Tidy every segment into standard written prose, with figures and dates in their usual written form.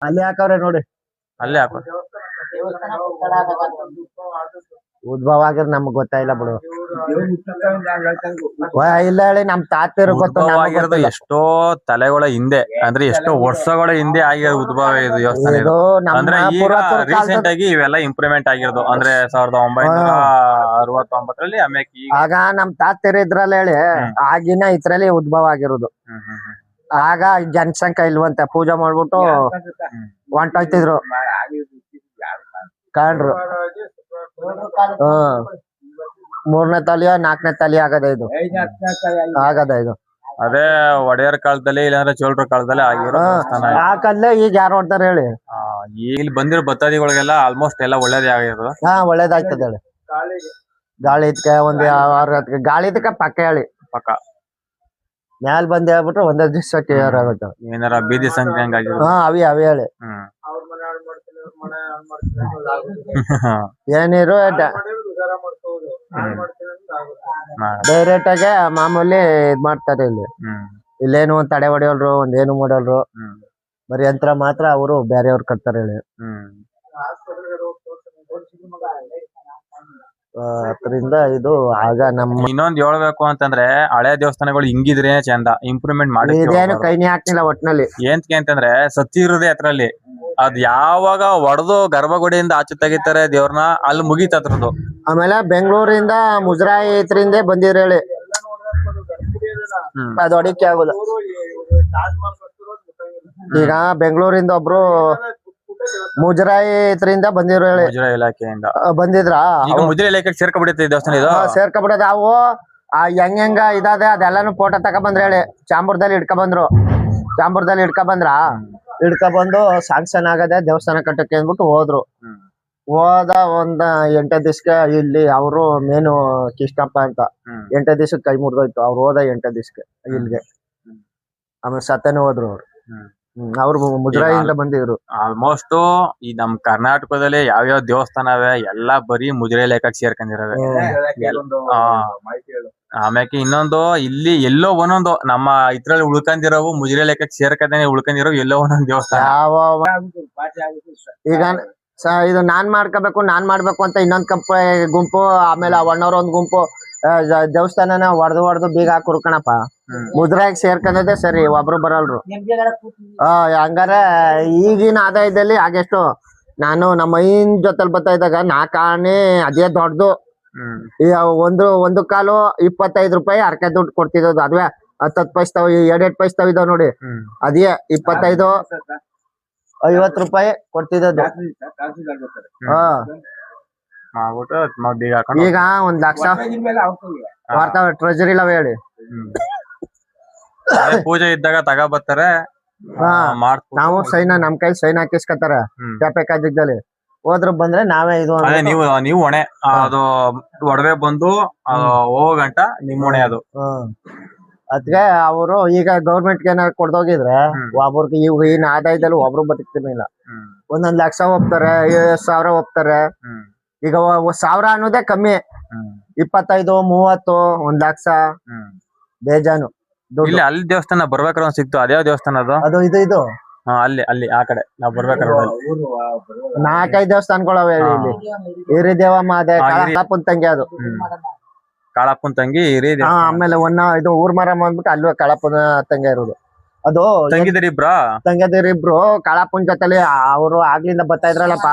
ಅಲ್ಲಿ ಹಾಕವ್ರೆ ನೋಡಿ. ಅಲ್ಲೇ ಹಾಕೋ. ಉದ್ಭವ ಆಗಿರ್ ನಮ್ಗ್ ಗೊತ್ತಾಯಿಲ್ಲ ಬಿಡು. ಇಲ್ಲ ಹೇಳಿ ನಮ್ ತಾತಿರು ಗೊತ್ತು. ಉದ್ಭವ ಆಗಿರೋದು ಎಷ್ಟೋ ತಲೆಗಳ ಹಿಂದೆ, ಅಂದ್ರೆ ಎಷ್ಟೋ ವರ್ಷಗಳ ಹಿಂದೆ ಆಗಿರೋ ಉದ್ಭವ ಇದು ದೇವಸ್ಥಾನ ಇದು. ಅಂದ್ರೆ ಈಗ ರೀಸೆಂಟ್ ಆಗಿ ಇವೆಲ್ಲ ಇಂಪ್ರೂವ್ಮೆಂಟ್ ಆಗಿರೋದು. ಅಂದ್ರೆ 1969ರಲ್ಲಿ ಆಮೇಲೆ ಆಗ ನಮ್ ತಾತಿರು ಇದ್ರಲ್ಲಿ ಹೇಳಿ ಆಗಿನ ಇದ್ರಲ್ಲಿ ಉದ್ಭವ ಆಗಿರೋದು. ಆಗ ಜನಸಂಖ್ಯೆ ಇಲ್ವಂತೆ, ಪೂಜೆ ಮಾಡ್ಬಿಟ್ಟು ಹೊಂಟೋಯ್ತಿದ್ರು ಕಾಣ್ರು. ಮೂರನೇ ತಲಿಯ 4ನೇ ತಲಿ ಆಗದ ಇದು. ಅದೇ ಒಡೆಯರ್ ಕಾಲದಲ್ಲಿ ಇಲ್ಲಾಂದ್ರೆ ಚೋಳರ ಕಾಲದಲ್ಲಿ ಆಗಿರೋ ದೇವಸ್ಥಾನ. ಆ ಕಾಲದಲ್ಲಿ ಈಗ ಯಾರು ಹೊಡ್ತಾರೆ ಹೇಳಿ? ಇಲ್ಲಿ ಬಂದಿರೋ ಭಕ್ತಾದಿಗಳಿಗೆಲ್ಲ ಆಲ್ಮೋಸ್ಟ್ ಎಲ್ಲ ಒಳ್ಳೇದೇ ಆಗಿರೋದು. ಒಳ್ಳೇದಾಯ್ತದ ಹೇಳಿ. ಗಾಳಿ ಇದಕ್ಕೆ ಒಂದ್ 6 ಗಾಳಿ ಇದಕ್ಕೆ ಪಕ್ಕ ಹೇಳಿ. ಪಕ್ಕ ಮ್ಯಾಲ್ ಬಂದ್ ಹೇಳ್ಬಿಟ್ರೆ ಒಂದೇ ದಿವ್ಸಕ್ಕೆ ಆಗುತ್ತೆ. ಏನಾರ ಬೀದಿ ಸಂಖ್ಯೆ ಹಂಗಾಗಿರೋ ಅವಿ ಹೇಳಿ. ಏನಿರು ಡೈರೆಕ್ಟ್ ಆಗಿ ಮಾಮೂಲಿ ಇದ್ ಮಾಡ್ತಾರೆ ಇಲ್ಲಿ. ಇಲ್ಲೇನು ಒಂದ್ ತಡೆ ಹೊಡಿಯೋಲ್ರು, ಒಂದೇನು ಮಾಡೋಲ್ರು. ಬರೀ ಯಂತ್ರ ಮಾತ್ರ ಅವರು ಬೇರೆಯವ್ರು ಕಟ್ತಾರೆ ಹೇಳಿ. ಅದರಿಂದ ಇದು ಆಗ ನಮ್ಮ ಇನ್ನೊಂದ್ ಹೇಳ್ಬೇಕು ಅಂತಂದ್ರೆ ಹಳೆ ದೇವಸ್ಥಾನಗಳು ಹಿಂಗಿದ್ರೆ ಚಂದ. ಇಂಪ್ರೂವ್ಮೆಂಟ್ ಮಾಡಿ ಇದೇನು ಕೈನಿ ಹಾಕ್ಲಿಲ್ಲ ಒಟ್ನಲ್ಲಿ. ಏನ್ಕೆ ಅಂತಂದ್ರೆ ಸತ್ತಿ ಇರೋದೇ ಅದ್ರಲ್ಲಿ. ಅದ್ ಯಾವಾಗ ಒಡೆದು ಗರ್ಭಗುಡಿಯಿಂದ ಆಚೆ ತೆಗಿತಾರೆ ದೇವ್ರನ್ನ, ಅಲ್ಲಿ ಮುಗೀತದ್ರದ್ದು. ಆಮೇಲೆ ಬೆಂಗಳೂರಿಂದ ಮುಜರಾಯಿ ಇದ್ರಿಂದ ಬಂದಿರ ಹೇಳಿ. ಅದು ಹೊಡಿಕೆ ಆಗುದ. ಈಗ ಬೆಂಗಳೂರಿಂದ ಒಬ್ರು ಮುಜರಾಯಿ ಇದ್ರಿಂದ ಬಂದಿರೋ ಹೇಳಿ. ಮುಜರಾಯಿ ಇಲಾಖೆಯಿಂದ ಬಂದಿದ್ರ. ಈಗ ಮುಜರಾಯಿ ಇಲಾಖೆಗೆ ಸೇರ್ಕೊಬಿಡುತ್ತೆ ದೇವಸ್ಥಾನ ಇದು. ಸೇರ್ಕೊಬಿಡೋದು. ಅವು ಹೆಂಗ ಇದಾದೆ ಅದೆಲ್ಲಾನು ಫೋಟೋ ತಕೊಂಡ್ಬಂದ್ರ ಹೇಳಿ. ಚಾಂಬೂರ್ದಲ್ಲಿ ಇಡ್ಕೊಂಡ್ಬಂದ್ರು. ಚಾಂಬೂರ್ದಲ್ಲಿ ಇಡ್ಕೊಂಡ್ಬಂದ್ರ ಬಂದು ಸಾಂಕ್ಷನ್ ಆಗದೆ ದೇವಸ್ಥಾನ ಕಟ್ಟಕ್ಕೆ ಅಂದ್ಬಿಟ್ಟು ಹೋದ್ರು. ಹೋದ ಒಂದ್ 8 ದಿವ್ಸಕ್ಕೆ ಇಲ್ಲಿ ಅವರು ಮೇನು ಕಿಷ್ಟಪ್ಪ ಅಂತ 8 ದಿವ್ಸಕ್ಕೆ ಕೈ ಮುರಿದೋಯ್ತು. ಅವ್ರು ಹೋದ 8 ದಿವ್ಸಕ್ಕೆ ಇಲ್ಲಿಗೆ. ಆಮೇಲೆ ಸತ್ತನೆ ಹೋದ್ರು ಅವ್ರು. ಅವ್ರು ಮುಜರಾಯಿಯಿಂದ ಬಂದಿದ್ರು. ಆಲ್ಮೋಸ್ಟ್ ಈ ನಮ್ ಕರ್ನಾಟಕದಲ್ಲಿ ಯಾವ್ಯಾವ ದೇವಸ್ಥಾನ ಅವೆ ಎಲ್ಲಾ ಬರೀ ಮುಜರಾಯಿ ಲೆಕ್ಕಕ್ಕೆ ಸೇರ್ಕೊಂಡಿರವೆ. ಆಮ್ಯಾಕೆ ಇನ್ನೊಂದು ಇಲ್ಲಿ ಎಲ್ಲೋ ಒಂದೊಂದು ನಮ್ಮ ಇದ್ರಲ್ಲಿ ಉಳ್ಕೊಂಡಿರೋವು ಮುಜರಾಯಿ ಲೆಕ್ಕಕ್ಕೆ ಸೇರ್ಕದೇನೆ ಉಳ್ಕೊಂಡಿರೋ ಎಲ್ಲೋ ಒಂದೊಂದು ದೇವಸ್ಥಾನ. ಈಗ ಇದು ನಾನ್ ಮಾಡ್ಬೇಕು ಅಂತ ಇನ್ನೊಂದ್ ಗುಂಪು, ಆಮೇಲೆ ಅಣ್ಣವ್ರ ಒಂದ್ ಗುಂಪು ದೇವಸ್ಥಾನನ ಹೊಡೆದು ಬೀಗ ಹಾಕುರು ಕಣಪ್ಪ. ಮುದ್ರಾಗಿ ಸೇರ್ಕೊಂಡದೇ ಸರಿ, ಒಬ್ರು ಬರಲ್ರು. ಹಂಗಾರೆ ಈಗಿನ ಆದಾಯದಲ್ಲಿ ಆಗೆಷ್ಟು ನಾನು ನಮ್ಮ ಐನ್ ಜೊತೆಲಿ ಬರ್ತಾ ಇದ್ದಾಗ 4 ಆನೆ ಅದೇ ದೊಡ್ಡದು. ಒಂದು ಕಾಲು 25 ರೂಪಾಯಿ ಅರ್ಕೆ ದುಡ್ಡು ಕೊಡ್ತಿದ್ದದು. ಅದ್ವೇ 10 ಪೈಸ್ತಾವ್ 2 ಪೈಸ್ತಾವ್ ಇದಾವ್ ನೋಡಿ. ಅದೇ 25 50 ರೂಪಾಯಿ ಕೊಡ್ತಿದ್ದದು. ಈಗ 1 ಲಕ್ಷ ಬರ್ತಾವ ಟ್ರೆಜರಿ ಇಲ್ಲ ಹೇಳಿ. ಪೂಜೆ ಇದ್ದಾಗ ತಗ ಬರ್ತಾರೆ. ನಾವು ಸೈನ್ ನಮ್ ಕೈ ಸೈನ್ ಹಾಕಿಸ್ಕೊತಾರೆ ಚಾಪೆ ಕಾಜದಲ್ಲಿ. ಹೋದ್ರು ಬಂದ್ರೆ ನಾವೇ ಇದು ನೀವು ಹೊಣೆ. ಅದು ಒಡವೆ ಬಂದು ಹೋಗೋ ಗಂಟ ನಿಮ್ ಹೊಣೆ ಅದು. ಅದ್ಗೆ ಅವರು ಈಗ ಗೌರ್ಮೆಂಟ್ ಏನಾದ್ರು ಕೊಡ್ದೋಗಿದ್ರೆ ಒಬ್ರಿಗೆ ಈಗಿನ ಆದಾಯದಲ್ಲಿ ಒಬ್ರು ಬದುಕ್ತಿರ್ಲಿಲ್ಲ. 1 ಲಕ್ಷ ಹೋಗ್ತಾರೆ, 50,000 ಹೋಗ್ತಾರೆ. ಈಗ 1000 ಅನ್ನೋದೇ ಕಮ್ಮಿ. 25, 30, 1 ಲಕ್ಷ ಬೇಜಾನು. ಇಲ್ಲಿ ಅಲ್ಲಿ ದೇವಸ್ಥಾನ ಬರ್ಬೇಕಾದ್ರೆ ಸಿಕ್ತು. ಅದೇ ದೇವಸ್ಥಾನ ಅದು ಇದು ಅಲ್ಲಿ ಆ ಕಡೆ ನಾವ್ ಬರ್ಬೇಕಾದ್ರೆ 4-5 ದೇವಸ್ಥಾನಗಳವೆ ಇಲ್ಲಿ. ಹಿರಿದೇವಮ್ಮ ಅದೇ ಕಾಳಪ್ಪನ್ ತಂಗಿ, ಅದು ಕಾಳಪ್ಪನ್ ತಂಗಿ ಹಿರಿ. ಆಮೇಲೆ ಇದು ಊರ್ಮಾರಮ್ಮ ಅಂದ್ಬಿಟ್ಟು ಅಲ್ಲೂ ಕಾಳಪ್ಪನ ತಂಗಿ ಇರೋದು. ಅದು ತಂಗಿದಿರಿಬ್ರು ಕಾಳಪ್ಪನ್ ಜೊತೆಲಿ ಅವರು ಆಗ್ಲಿಂದ ಬರ್ತಾ ಇದ್ರಲ್ಲಪ್ಪ.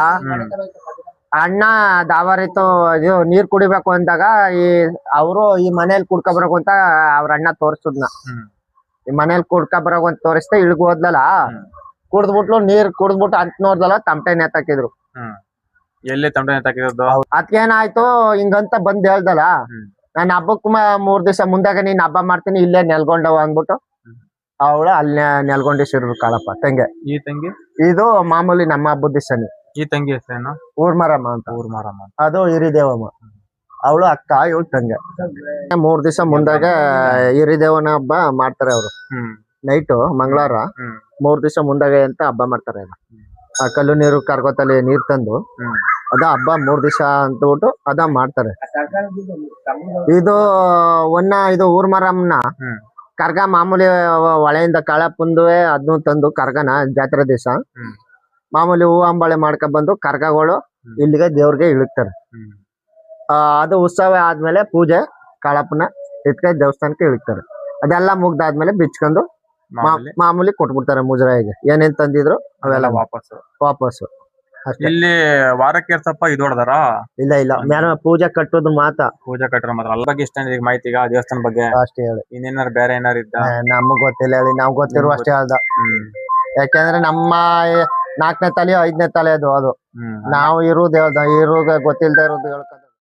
ಅಣ್ಣ ದಾವರಿತ್ತು ಇದು ನೀರ್ ಕುಡಿಬೇಕು ಅಂದಾಗ ಅವರು ಈ ಮನೇಲಿ ಕುಡ್ಕೊಬರಕು ಅಂತ ಅವ್ರ ಅಣ್ಣ ತೋರ್ಸುದ್ನ. ಈ ಮನೇಲಿ ಕುಡ್ಕೊಬರಕು ಅಂತ ತೋರಿಸ್ತಾ ಇಳ್ಗ್ ಹೋದ್ಲಲ್ಲ. ಕುಡ್ದ್ಬಿಟ್ಲು, ನೀರ್ ಕುಡ್ದ್ಬಿಟ್ಟು ಅಂತ ನೋಡ್ದಲ್ಲ ತಮಟೆ ನೇತಾಕಿದ್ರು. ಎಲ್ಲಿ ತಮಟೆ ನೇತಾಕಿರೋದು? ಅದ್ಕೇನಾಯ್ತು ಹಿಂಗಂತ ಬಂದ್ ಹೇಳ್ದಲ್ಲ. ನಾನ್ ಹಬ್ಬಕ್ 3 ದಿವಸ ಮುಂದಾಗ ನೀನ್ ಹಬ್ಬ ಮಾಡ್ತೀನಿ ಇಲ್ಲೇ ನೆಲ್ಗೊಂಡವ ಅಂದ್ಬಿಟ್ಟು ಅವಳು ಅಲ್ಲಿ ನೆಲ್ಗೊಂಡಿಸಿರು ಕಾಳಪ್ಪ ತಂಗಿ. ಈ ತಂಗಿ ಇದು ಮಾಮೂಲಿ ನಮ್ಮ ಹಬ್ಬದ ದಿವಸನಿ. ಈ ತಂಗಿ ಹೆಸರೇನು? ಊರ್ಮಾರಮ್ಮ ಅಂತ. ಅದು ಹಿರಿದೇವಮ್ಮ. ಅವಳು ಅಕ್ಕ, ಇವಳು ತಂಗಿ. 3 ದಿವಸ ಮುಂದಾಗ ಹಿರಿದೇವನ ಹಬ್ಬ ಮಾಡ್ತಾರೆ ಅವರು. ನೈಟು ಮಂಗಳವಾರ 3 ದಿವಸ ಮುಂದಾಗೆ ಅಂತ ಹಬ್ಬ ಮಾಡ್ತಾರೆ. ಆ ಕಲ್ಲು ನೀರು ಕರ್ಗೋತಲ್ಲಿ ನೀರ್ ತಂದು ಅದ ಹಬ್ಬ 3 ದಿವಸ ಅಂತಬಿಟ್ಟು ಅದ ಮಾಡ್ತಾರೆ. ಇದು ಇದು ಊರ್ಮಾರಮ್ಮನ ಕರ್ಗ ಮಾಮೂಲಿ ಹೊಳೆಯಿಂದ ಕಾಳಪ್ಪಂದುವೆ ಅದನ್ನು ತಂದು ಕರ್ಗನ ಜಾತ್ರೆ ದಿವಸ ಮಾಮೂಲಿ ಹೂ ಅಂಬಾಳೆ ಮಾಡ್ಕೊಂಡ್ ಬಂದು ಕರ್ಗಗಳು ಇಲ್ಲಿಗೆ ದೇವ್ರಿಗೆ ಇಳಿಸ್ತಾರೆ. ಅದು ಉತ್ಸವ ಆದ್ಮೇಲೆ ಪೂಜೆ ಕಾಳಪ್ಪನ ಎತ್ಕೊಂಡು ದೇವಸ್ಥಾನಕ್ಕೆ ಇಳಿಸ್ತಾರೆ. ಅದೆಲ್ಲ ಮುಗ್ದಾದ್ಮೇಲೆ ಬಿಚ್ಕೊಂಡು ಮಾಮೂಲಿ ಕೊಟ್ಬಿಡ್ತಾರೆ ಮುಜರಾಯಿಗೆ ಏನೇನ್ ತಂದಿದ್ರು ಅವೆಲ್ಲ ವಾಪಸ್ಸು ಅಷ್ಟೇ. ಇಲ್ಲಿ ವಾರಕ್ಕೆ ಎಷ್ಟಪ್ಪ ಇದು ಹೊಡ್ದಾರ? ಇಲ್ಲ ಮೇನ ಪೂಜೆ ಕಟ್ಟೋದು ಪೂಜೆ ಕಟ್ಟರ ಮಾತ್ರ. ಅದ್ರ ಬಗ್ಗೆ ಇಷ್ಟ ಮಾಹಿತಿ ಈಗ ದೇವಸ್ಥಾನ ಬಗ್ಗೆ ಅಷ್ಟೇ ಹೇಳಿ. ಇನ್ನೇನಾರು ಬೇರೆ ಏನಾರು ಇದ್ದ? ನಮಗ್ ಗೊತ್ತಿಲ್ಲ ಹೇಳಿ, ನಾವ್ ಗೊತ್ತಿರುವ ಅಷ್ಟೇ ಹೇಳ್ದ. ಯಾಕೆಂದ್ರೆ ನಮ್ಮ 4ನೇ ತಲೆ 5ನೇ ತಲೆ ಅದು ನಾವು ಇರೋದು ಗೊತ್ತಿಲ್ದೇ ಇರೋದು ಹೇಳ್ಕೊಂಡ್ರೆ